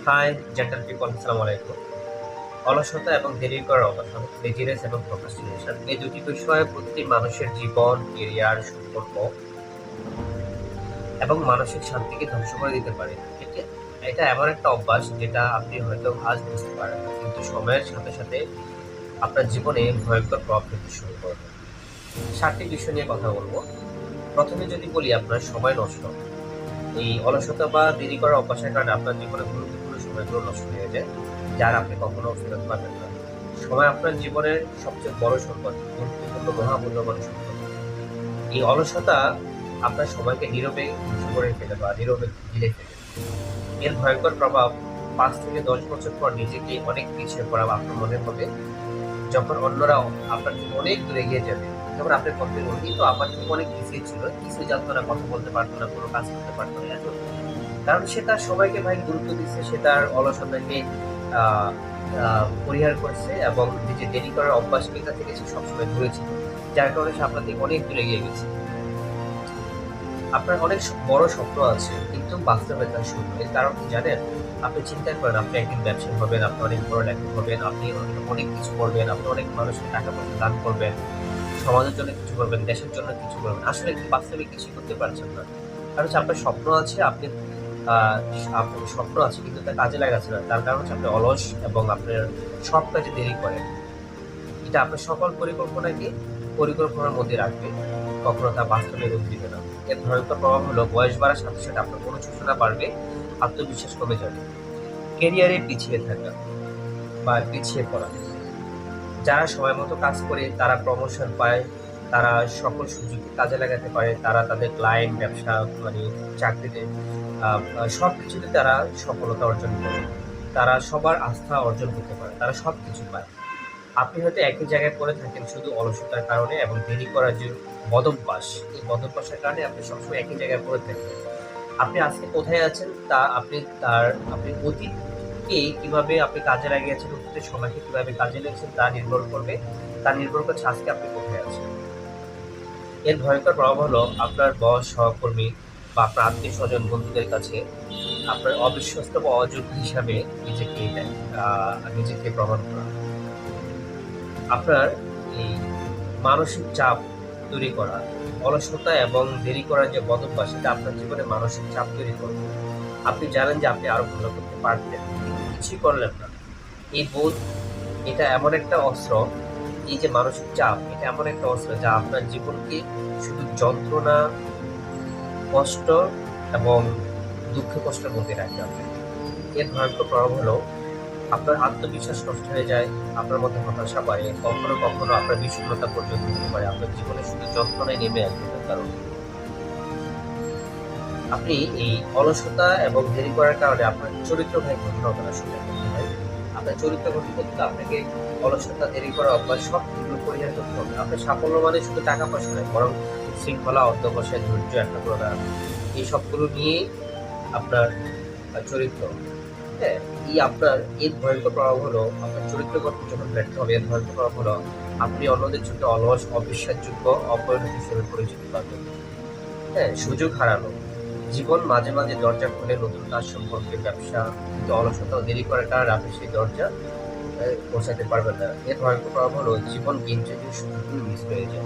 High gentle people, আসসালামু আলাইকুম। অলসতা এবং দেরি করার অবসান, লেজিনেস এবং প্রোক্রাস্টিনেশন এই দুটি বিষয় প্রতিটি মানুষের জীবন, কেরিয়ার, সম্পর্ক এবং মানসিক শান্তিকে ধ্বংস করে দিতে পারে। এটা এটা এমন একটা অভ্যাস যেটা আপনি হয়তো আজ বুঝতে পারেন না, কিন্তু সময়ের সাথে সাথে আপনার জীবনে ভয়ঙ্কর প্রভাব ফেলতে শুরু করবে। 7টি বিষয় নিয়ে কথা বলবো। প্রথমে যদি বলি আপনার সময় নষ্ট। এই অলসতা বা দেরি করার অভ্যাসের কারণে আপনার জীবনে গুরুত্বপূর্ণ সময়গুলো নষ্ট হয়ে যায়, যার আপনি কখনো ফেরত পাবেন না। সময় আপনার জীবনের সবচেয়ে বড় সম্পদ, গুরুত্বপূর্ণ মহামূল্যবান সম্পদ। এই অলসতা আপনার সময়কে নীরবে ধ্বংস করে ফেলে বা নীরবে গিলে ফেলে। এর ভয়ঙ্কর প্রভাব 5 থেকে 10 বছর পর নিজেকে অনেক পিছিয়ে পড়া আপনার মনে হবে, যখন অন্যরা আপনার থেকে অনেক দূরে এগিয়ে যাবে। তখন আপনি ভাববেন, উনি তো আমার থেকে অনেক পিছিয়ে ছিল, কিছু জানতো না, কথা বলতে পারতো না, কোনো কাজ করতে পারতো না, এত। কারণ সে তার সবাইকে ভাই গুরুত্ব দিচ্ছে, সে তার অলসতাকে আহ, পরিহার করছে এবং নিজে দেরি করার অভ্যাসকে তা থেকে সে সবসময় দূরে ছিল, যার কারণে সে আপনার থেকে অনেক দূরে এগিয়ে গেছে। আপনার অনেক বড় স্বপ্ন আছে, কিন্তু বাস্তবে তার শূন্য। এর কারণ কি জানেন? আপনি চিন্তা করেন, আপনি একদিন ব্যবসায়ী হবেন, আপনি অনেক বড় লেখক হবেন, আপনি অনেক কিছু করবেন, আপনি অনেক মানুষকে টাকা পয়সা দান করবেন, সমাজের জন্য কিছু করবেন, দেশের জন্য কিছু করবেন। আসলে কি বাস্তবে কিছুই করতে পারছেন না। কারণ হচ্ছে আপনার স্বপ্ন আছে, আহ, আপনার স্বপ্ন আছে কিন্তু তা কাজে লাগাচ্ছে না। তার কারণ হচ্ছে আপনি অলস এবং আপনার সব কাজে দেরি করেন। এটা আপনার সকল পরিকল্পনাকে পরিকল্পনার মধ্যে রাখবে, কখনো তা বাস্তবে রূপ দিবে না। এর ভয়ঙ্কর প্রভাব হলো বয়স বাড়ার সাথে সাথে আপনার অনুশোচনা বাড়বে, আত্মবিশ্বাস কমে যাবে, কেরিয়ারে পিছিয়ে থাকা বা পিছিয়ে পড়া। যারা সময় মতো কাজ করে তারা প্রমোশন পায়, তারা সকল সুযোগ কাজে লাগাতে পারে, তারা তাদের ক্লায়েন্ট, ব্যবসা, মানে চাকরিতে সব কিছুতে তারা সফলতা অর্জন করে, তারা সবার আস্থা অর্জন করতে পারে, তারা সব কিছু পায়। আপনি হয়তো একই জায়গায় পড়ে থাকেন শুধু অলসতার কারণে এবং দেরি করার যে বদভ্যাস, এই বদভ্যাসের কারণে আপনি সবসময় একই জায়গায় পড়ে থাকেন। আপনি আজকে কোথায় আছেন তা আপনি অতীতকে কিভাবে আপনি কাজে লাগিয়েছেন, অতীতের সময়কে কিভাবে কাজে লেগেছেন তা নির্ভর করছে আজকে আপনি কোথায় আছেন। এর ভয়ঙ্কর প্রভাব হলো আপনার বস, সহকর্মী বা আপনার আত্মীয় স্বজন, বন্ধুদের কাছে আপনার অবিশ্বস্ত বা অযোগ্য হিসাবে নিজেকে প্রমাণ করা। আপনার এই মানসিক চাপ তৈরি করা, অলসতা এবং দেরি করার যে বদভ্যাস, সেটা আপনার জীবনে মানসিক চাপ তৈরি করবে। আপনি জানেন যে আপনি আরো ভালো করতে পারতেন, কিন্তু কিছুই করলেন না। এই বোধ, এটা এমন একটা অস্ত্র, এই যে মানসিক চাপ, এটা এমন একটা অস্ত্র যা আপনার জীবনকে শুধু যন্ত্রণা, কষ্ট এবং দুঃখ কষ্টের মধ্যে রাখে আপনাকে। এর ভয়ঙ্কর প্রভাব হলো আপনার আত্মবিশ্বাস নষ্ট হয়ে যায়, আপনার মধ্যে হতাশা বাড়ে, কখনো কখনো আপনার বিষণ্ণতা পর্যন্ত হতে পারে, আপনার জীবনে শুধু যন্ত্রণায় নেমে আসবে তার কারণে। আপনি এই অলসতা এবং দেরি করার কারণে আপনার চরিত্র ভাই গঠন হবে না, শুনে রাখবেন ভাই। আপনার চরিত্র গঠন করতে আপনাকে অলসতা, দেরি করা অভ্যাস সবগুলো পরিহার করতে হবে। আপনার সাফল্য মানে শুধু টাকা পয়সা নয়, বরং শৃঙ্খলা, অধ্যবসায়, ধৈর্য, একাগ্রতা, এই সবগুলো নিয়েই আপনার চরিত্র। হ্যাঁ, এর ভয়ঙ্কর প্রভাব হলো আপনার চরিত্র গঠন যখন ব্যর্থ হবে, এর ভয়ঙ্কর প্রভাব হলো আপনি অন্যদের চোখে অলস, অবিশ্বাসযোগ্য, অপরিণত হিসেবে পরিচিত পাবেন। হ্যাঁ, সুযোগ হারানো। জীবন মাঝে মাঝে দরজা খুলে নতুন কাজ, সম্পর্কে, ব্যবসা, কিন্তু অলসতা ও দেরি করার কারণে আপনি সেই দরজা পৌঁছাতে পারবেন না। এর ভয়ঙ্কর প্রভাব হলো জীবন গেম চেঞ্জিং সুযোগগুলো মিস হয়ে যায়।